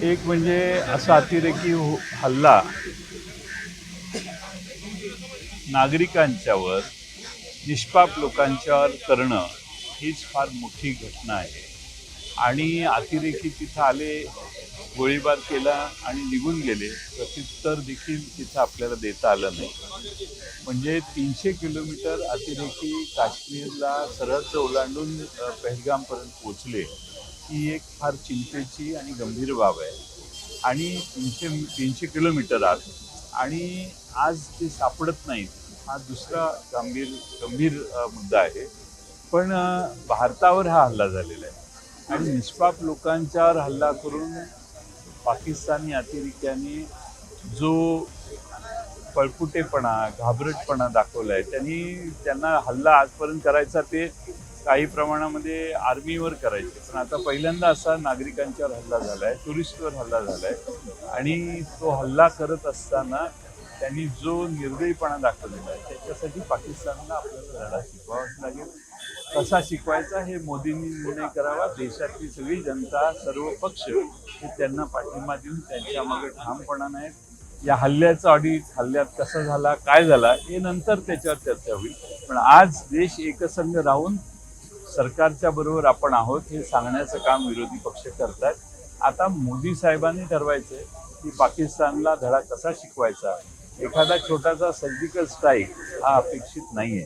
एक म्हणजे असा अतिरेकी हल्ला नागरिकांच्यावर, निष्पाप लोकांच्यावर करणं हीच फार मोठी घटना आहे. आणि अतिरेकी तिथं आले, गोळीबार केला आणि निघून गेले. प्रत्युत्तर देखील तिथं आपल्याला देता आलं नाही. म्हणजे 300 किलोमीटर अतिरेकी काश्मीरला सरहद्द ओलांडून पहलगामपर्यंत पोहोचले, ही एक फार चिंतेची आणि गंभीर बाब आहे. आणि 300 किलोमीटर आत आणि आज ते सापडत नाहीत, हा दुसरा गंभीर मुद्दा आहे. पण भारतावर हा हल्ला झालेला आहे आणि निष्पाप लोकांच्यावर हल्ला करून पाकिस्तानी अतिरेक्यांनी जो पळपुटेपणा, घाबरटपणा दाखवला आहे, त्यांना हल्ला आजपर्यंत करायचा ते काही प्रमाणामध्ये आर्मीवर करायचे, पण आता पहिल्यांदा असा नागरिकांच्यावर हल्ला झाला आहे, टुरिस्टवर हल्ला झाला आहे. आणि तो हल्ला करत असताना त्यांनी जो निर्दयीपणा दाखवलेला आहे, त्याच्यासाठी पाकिस्तानला आपल्याला धडा शिकवावाच लागेल. कसा शिकवायचा हे मोदींनी निर्णय करावा. देशातली सगळी जनता, सर्व पक्ष हे त्यांना पाठिंबा देऊन त्यांच्या मागे ठामपणाने आहेत. या हल्ल्याचा ऑडिट, हल्ल्यात कसा झाला, काय झाला, हे नंतर त्याच्यावर चर्चा होईल. पण आज देश एकसंघ राहून सरकारच्या बरोबर आपण आहोत हे सांगण्याचं काम विरोधी पक्ष करतात. आता मोदी साहेबांनी ठरवायचंय की पाकिस्तानला धडा कसा शिकवायचा. एखादा छोटासा सर्जिकल स्ट्राईक हा अपेक्षित नाहीये.